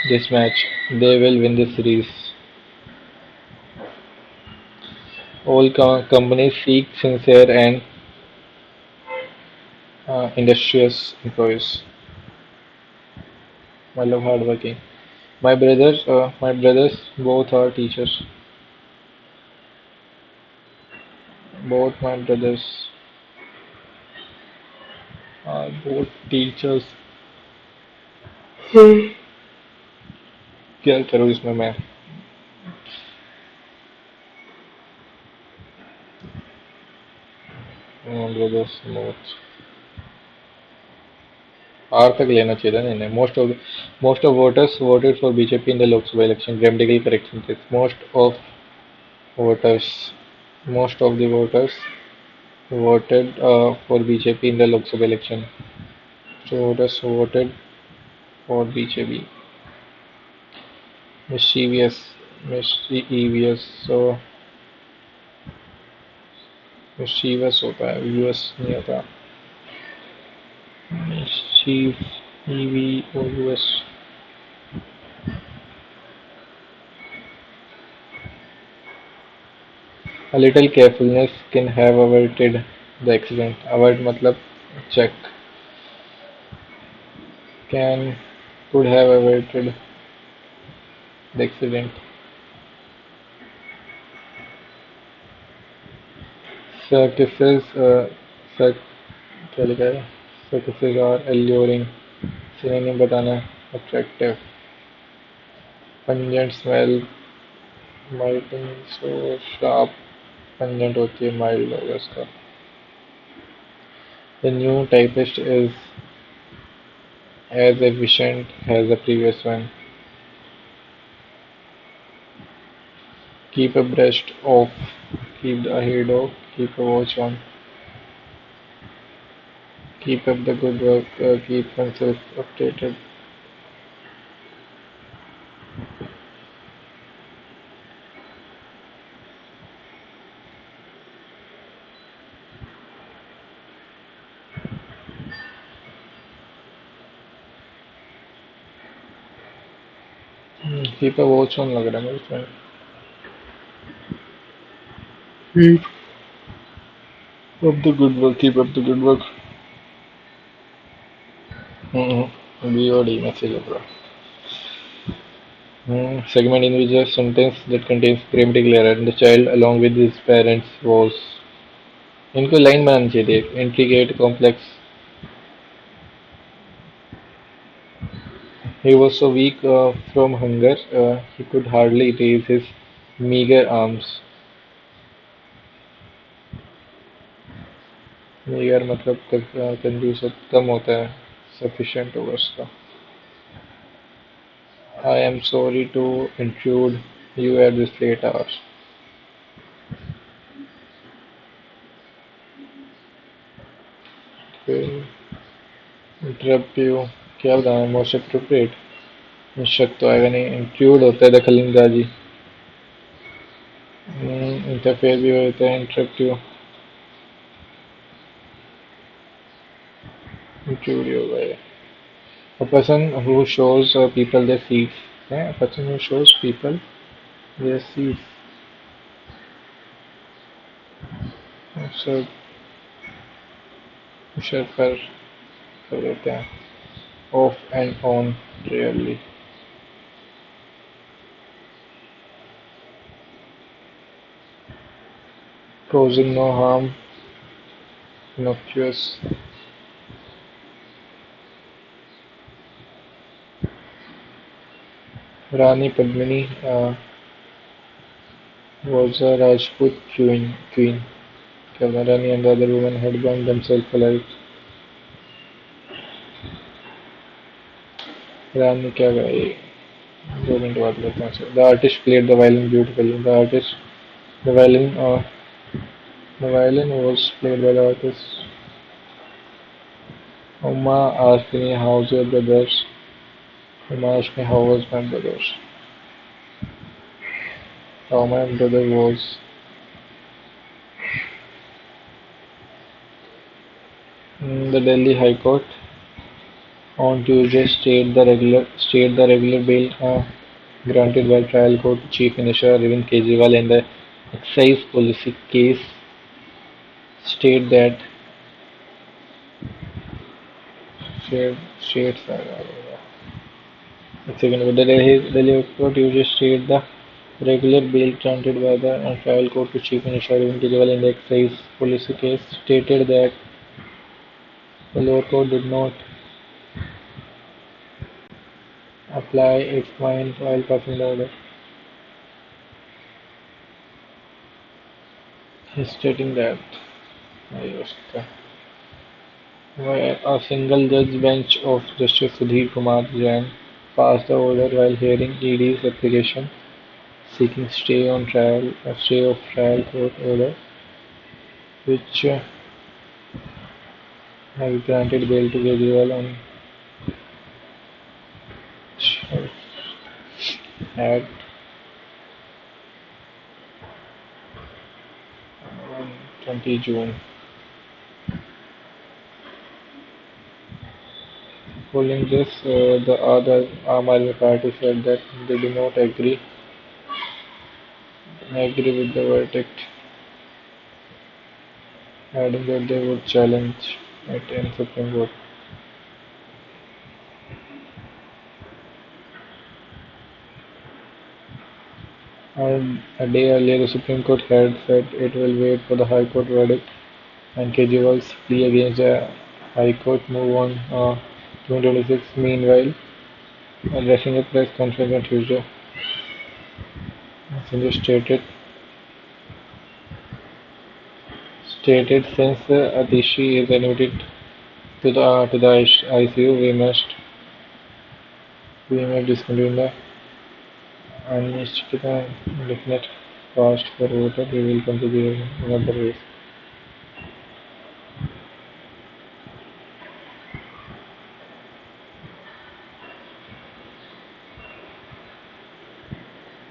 this match, they will win the series. All companies seek sincere and industrious employees. I love hardworking. My brothers both are teachers. Both my brothers are both teachers. क्या करूँ इसमें मैं, brothers both are तक लेना चाहिए था इन्हें। most of voters voted for BJP in the Lok Sabha election. Grammatical correction is voters most of the voters voted for BJP in the Lok Sabha election. So voters voted for BJP. Mischievous, so mischievous होता है, viewers नहीं होता, mischievous। A little carefulness can have averted the accident. Avert मतलब check, could have averted the accident. Circuses, क्या लिखा है, circuses are alluring, synonym बताना है, attractive। Pungent smell, mild, so sharp, pungent होती है, mild होगा इसका। The new typist is as efficient as the previous one. Keep abreast of, keep ahead of, keep a watch on. Keep up the good work. Keep oneself updated. Keep a watch on लग रहा है मेरे friend. Keep up the good work. Keep up the good work. BOD message bro. Segment in which a sentence that contains grammatical error and the child along with his parents was. इनको line बनानी चाहिए थी एक intricate complex. He was so weak from hunger he could hardly raise his meager arms. Meagre मतलब कंजूस कम होता है sufficient होगा उसका. I am sorry to intrude you at this late hour. Okay. Interrupt you. क्या बताना मोस्ट अप्रोप्रिएट. शक तो आएगा नहीं. इंक्लूड होता है दखलंदाजी. इंटरफेयर भी होता है. Interrupt you. इंक्लूड ही होगा ये. A person who shows people their seats. A person who shows people their seats. So sir पर कर देते हैं. Off and on rarely. Causing no harm. Innocuous. Rani Padmini was a Rajput queen. Rani and the other women had burned themselves alive. रानी क्या गई. 2 minute बाद लेते हैं. The artist played the violin beautifully. The violin was played by the artist. Uma asked me how's your brothers. Uma asked me how was my brothers. How my brother was. The Delhi High Court on Tuesday stayed the regular bail granted by trial court Chief Minister Arvind Kejriwal in the excise policy case. State that states the Delhi High Court usually state the regular bail granted by the trial court to Chief Minister Arvind Kejriwal in the excise policy case stated that the lower court did not apply its mind while passing the order, stating that a single judge bench of Justice Sudhir Kumar Jain passed the order while hearing ED's application seeking stay of trial court order, which has granted bail to Kejriwal on at 20 June. Following this, the other Aam Aadmi Party said that they do not agree with the verdict, adding that they would challenge it in Supreme Court. A day earlier, the Supreme Court had said it will wait for the High Court verdict and Kejriwal's plea against the High Court move on June 26. Meanwhile, addressing a press conference on Tuesday, Singh stated since Atishi is admitted to the ICU, we may discontinue the Anishchita definite fast for voter. We will come to the another race.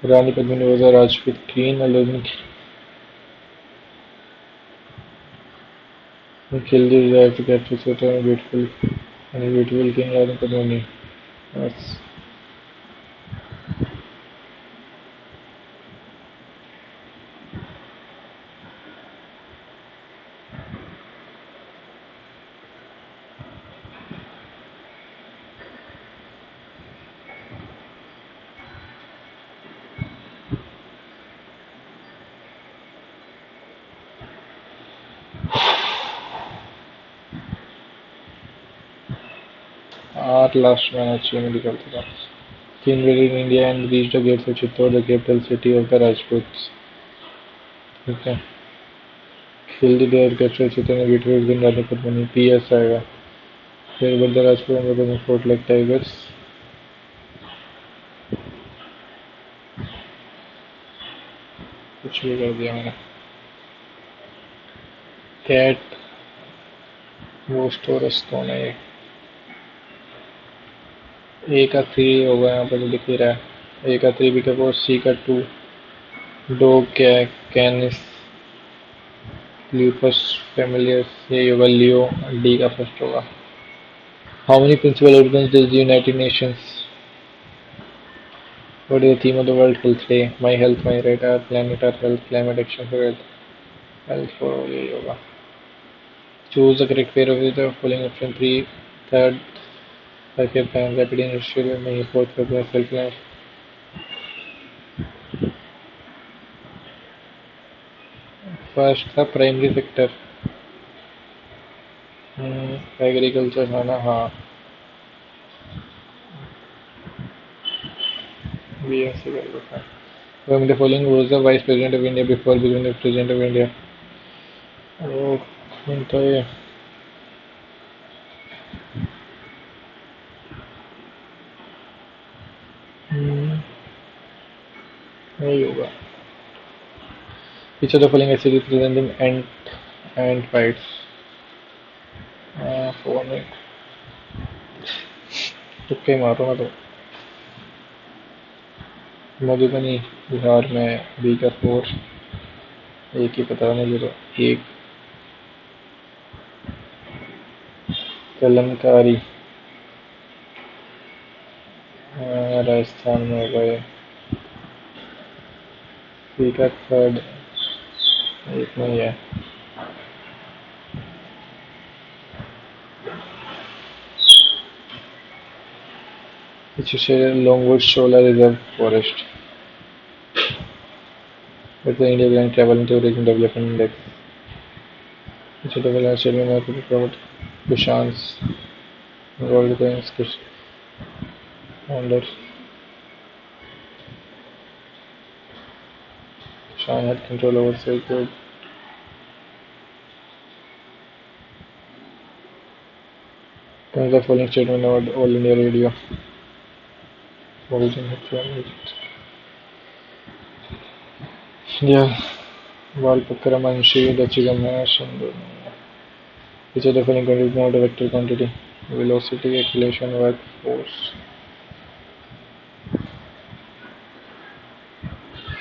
Rani Padmini was a Rajput queen alone who killed the desire to capture such a beautiful king Rani Padmini. Yes. 8 last मैंने अच्छी में निकलता था. He invaded India and reached the gates of Chittor, the capital city of the Rajputs. Okay. Killed there, captured Chittor and betrayed in Rani Padmini. PS आएगा. फिर but the Rajput and the fought like tigers. कुछ भी कर दिया मैंने. Cat वो stores कौन है ये? A का 3 होगा यहाँ पर तो दिख ही रहा है. A का 3 B का 4 C का 2 डॉग क्या है? कैनिस ल्यूपस फेमिलियस यही होगा. लियो D का फर्स्ट होगा. How many principal organs does the United Nations? What is the theme of the World Health Day? My health, my right, our planet, our health, climate action for health. Health for all यही होगा. Choose the correct pair of the following option 3, third, fifth, rapid industrial, नहीं fourth, fifth, self-reliance. First था primary sector. Agriculture है ना. हाँ BSc कर रखा है. Among the following was the vice president of India before becoming the president of India. ओ तो ये यही होगा. Which of the following acid is present in ant bites? Phone में तुक्के मारो ना तो. मधुबनी बिहार में. बी का 4 एक ही पता मुझे तो. एक कलमकारी राजस्थान में होगा ये. सी का थर्ड एक में ही है. which is a Longwood Shola Reserve Forest. What's the India Bank Travel and Tourism Development Index? Which of the following Australian market promote Kushans gold coins under Kushan had control over Silk Road. Comes the following statement about All India Radio. Origin of India. Valpakara Manshi Dachigam Shandu. Which of the following contribute more to vector quantity? Velocity, acceleration, work, force.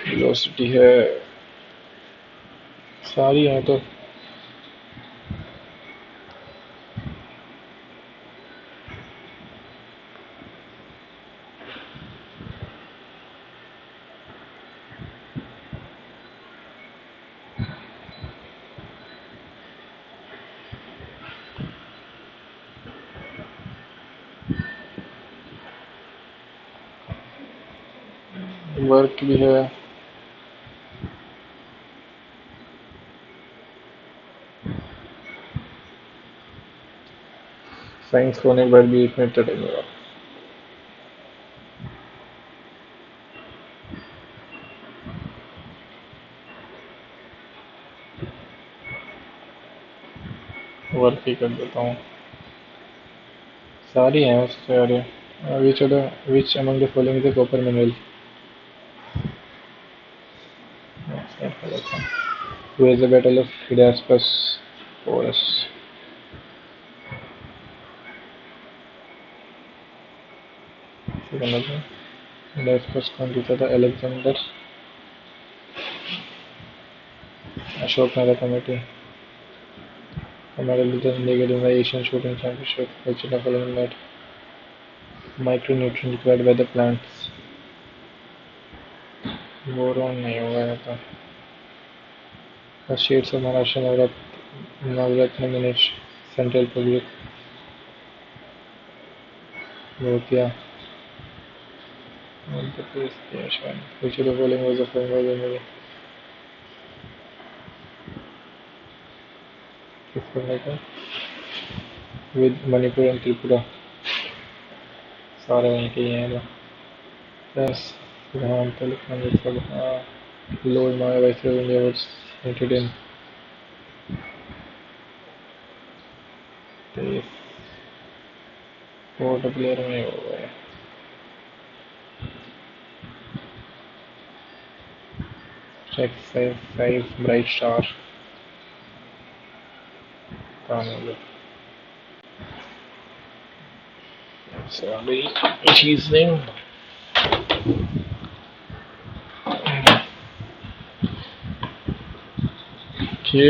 Velocity है. सारी हैं तो. Work भी है. Science होने के बाद भी 1 मिनट चलेगा. वर्क ही कर देता हूँ. सारी हैं उससे यार. Which among the following is the copper mineral? Who is the battle of Hydaspes Forest? डायस्कस कौन जीता था? अलेक्जेंडर, अशोक नगर कमेटी, हमारे लिए इंडिया के लिए Asian shooting championship which of eliminate micronutrient required by the plants. Boron नहीं होगा यहाँ पर। The states of Maharashtra, Navratna Minish, Central Public, Bhotia, Madhya Pradesh, Ashwan. Which of the following was the film was the movie? किसको लगा? With Manipur and Tripura, सारे वहीं के ही हैं। Yes, Siddhant Telecom, Lord Maya Viceroy of India was hinted in. तेईस port Blair में हो गए। एक्सरसाइज ब्राइट स्टार कानून surrounding cheesing. ये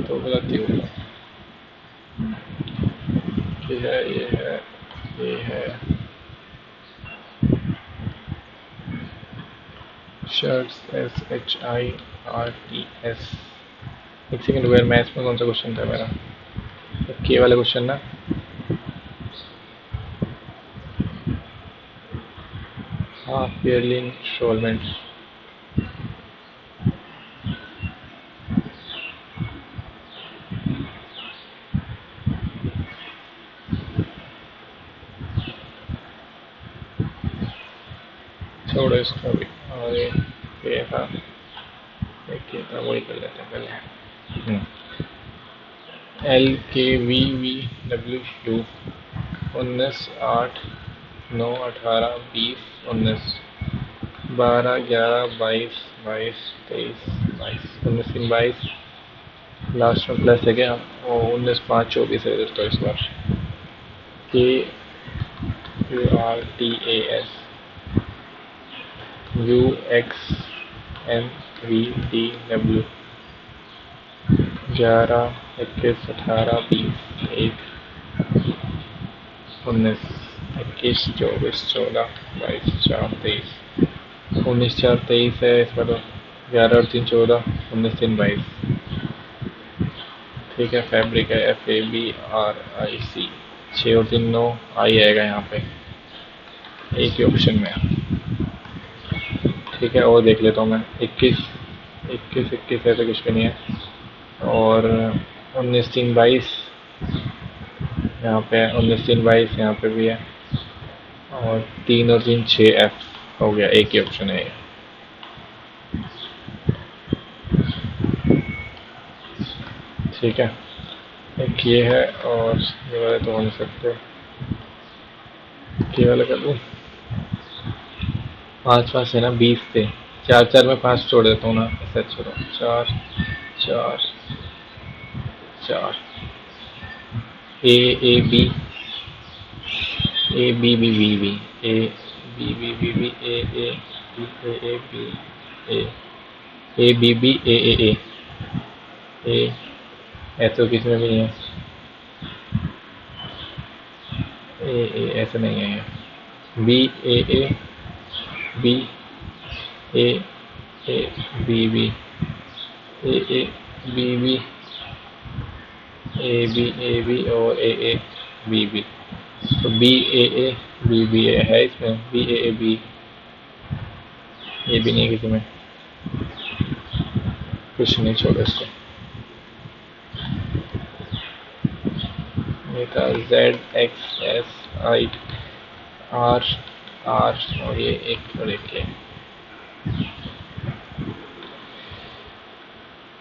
तो गलत ही होगा। ये है शर्ट्स SHIRTS। एक सेकंड, वेयर मैथ्स में कौन सा क्वेश्चन था मेरा? के वाला क्वेश्चन ना। हाँ, फेयरली इंस्टॉलमेंट। छोड़ो इसको भी। और ये था, एक ये था, वही कर लेते हैं पहले। LKVVW 19, 8, 9, 18, 20, 19, 12, 11, 22, 22, 23, 22, 19, 3, 22, लास्ट में प्लस है क्या? 19, 5, 24 है दोस्तों इस बार। KQRTAS UXNVDW 11, 21, 18, 20, 1, 19, 21, 24, 14, 22, 4, 23, 19, 4, 23 है इस बार। 11 और 3, 14, 19, 3, 22। ठीक है, फैब्रिक है FABRIC। 6 और 3, 9 आई आएगा यहाँ पे, एक ही ऑप्शन में। ठीक है, और देख लेता हूँ मैं। 21 ऐसा कुछ भी नहीं है। और 19, 3, 22 यहाँ पे है। 19, 3, 22 यहाँ पे भी है। और 3 और 3, 6F हो गया, एक ही ऑप्शन है। ठीक है, एक ये है और ये वाले तो हो नहीं सकते। ये वाले कर दूँ? 5 5 है ना, 20 थे। 4 4 में 5 छोड़ देता हूँ ना, ऐसा छोड़ो। 4 4 4 AAB ABBBB ABBBB ABB AAA A ऐसा किसी में भी नहीं है। ऐसा नहीं है। BAA B AABB AABB ABAB और AABB। तो BAABB है इसमें। BAAB ये भी नहीं है किसी में। कुछ नहीं, छोड़ो इसको। ये था ZXSIR और ये एक और एक है।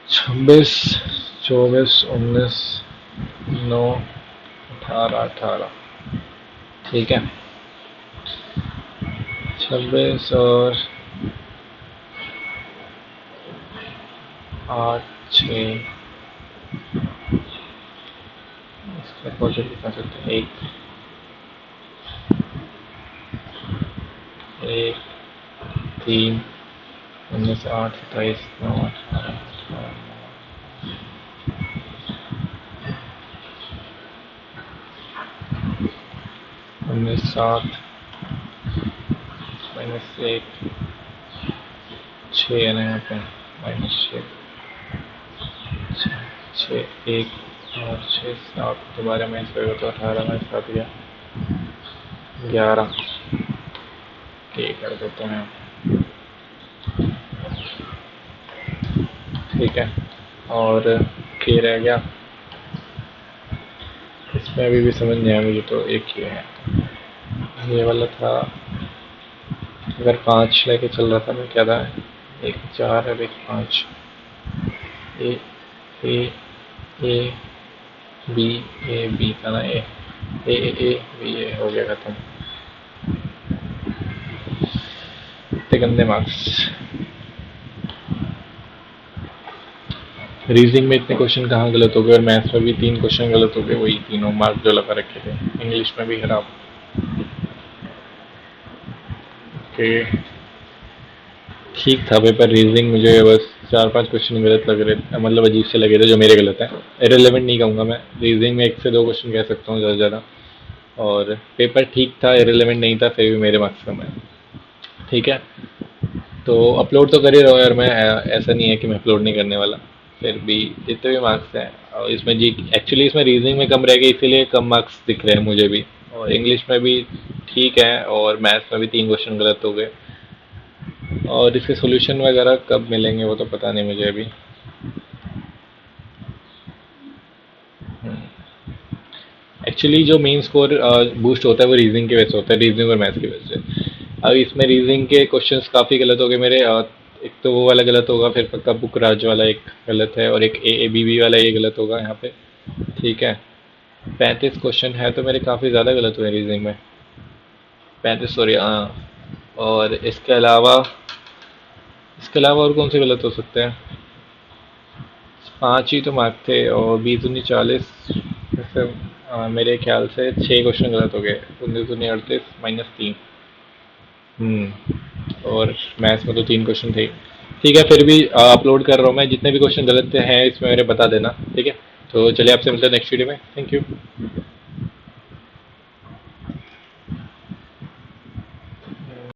26, 24, 19, 9, 18। ठीक है, 26 और 8, 6 इसका प्रोजेक्ट दिखा सकते हैं। एक, तीन, 19, 8, 27, 9, 18, 19, 7, -1, 6 है ना यहाँ पे, -6, 1 और 6, 7, दोबारा मैं इसका तो 18 में 7 गया 11, ये कर देते हैं, ठीक है। और के रह गया, इसमें अभी भी समझ नहीं आया मुझे, तो एक ही है ये वाला था। अगर 5 लेके चल रहा था मैं, क्या था, एक 4 और एक 5, ए ए ए बी, ए बी था ना, ए बी, ए हो गया खत्म। इतने गंदे मार्क्स। रीजनिंग में इतने क्वेश्चन कहाँ गलत हो गए, और मैथ्स में भी 3 क्वेश्चन गलत हो गए, वही तीनों मार्क्स जो लगा रखे थे। इंग्लिश में भी खराब। ओके, ठीक था पेपर। रीजनिंग मुझे बस 4-5 क्वेश्चन गलत लग रहे थे, मतलब अजीब से लगे थे जो मेरे गलत हैं। इरेलीवेंट नहीं कहूँगा मैं, रीजनिंग में 1 से 2 क्वेश्चन कह सकता हूँ ज़्यादा ज़्यादा। और पेपर ठीक था, इरेलीवेंट नहीं था, फिर भी मेरे मार्क्स कम है, ठीक है। तो अपलोड तो कर ही रहा हूँ यार मैं, ऐसा नहीं है कि मैं अपलोड नहीं करने वाला। फिर भी जितने भी मार्क्स हैं, और इसमें जी एक्चुअली इसमें रीजनिंग में कम रह गए, इसीलिए कम मार्क्स दिख रहे हैं मुझे भी। और इंग्लिश में भी ठीक है, और मैथ्स में भी 3 क्वेश्चन गलत हो गए। और इसके सोल्यूशन वगैरह कब मिलेंगे वो तो पता नहीं मुझे अभी। एक्चुअली जो मेन स्कोर बूस्ट होता है वो रीजनिंग की वजह से होता है, रीजनिंग और मैथ्स की वजह से। अब इसमें रीजनिंग के क्वेश्चंस काफ़ी गलत हो गए मेरे। एक तो वो वाला गलत होगा, फिर पक्का बुक राज वाला एक गलत है, और एक ए बी बी वाला ये गलत होगा यहाँ पे, ठीक है। 35 क्वेश्चन है तो मेरे काफ़ी ज़्यादा गलत हुए रीजनिंग में, 35, सॉरी, हाँ। और इसके अलावा और कौन से गलत हो सकते हैं। 5 ही तो मार्क थे, और 20 19 40 वैसे, मेरे ख्याल से 6 क्वेश्चन गलत हो गए। 19 19 38 -3। और मैथ्स में तो 3 क्वेश्चन थे। ठीक है, फिर भी अपलोड कर रहा हूँ मैं, जितने भी क्वेश्चन गलत हैं इसमें मेरे बता देना, ठीक है। तो चलिए, आपसे मिलते हैं नेक्स्ट वीडियो में। Thank you.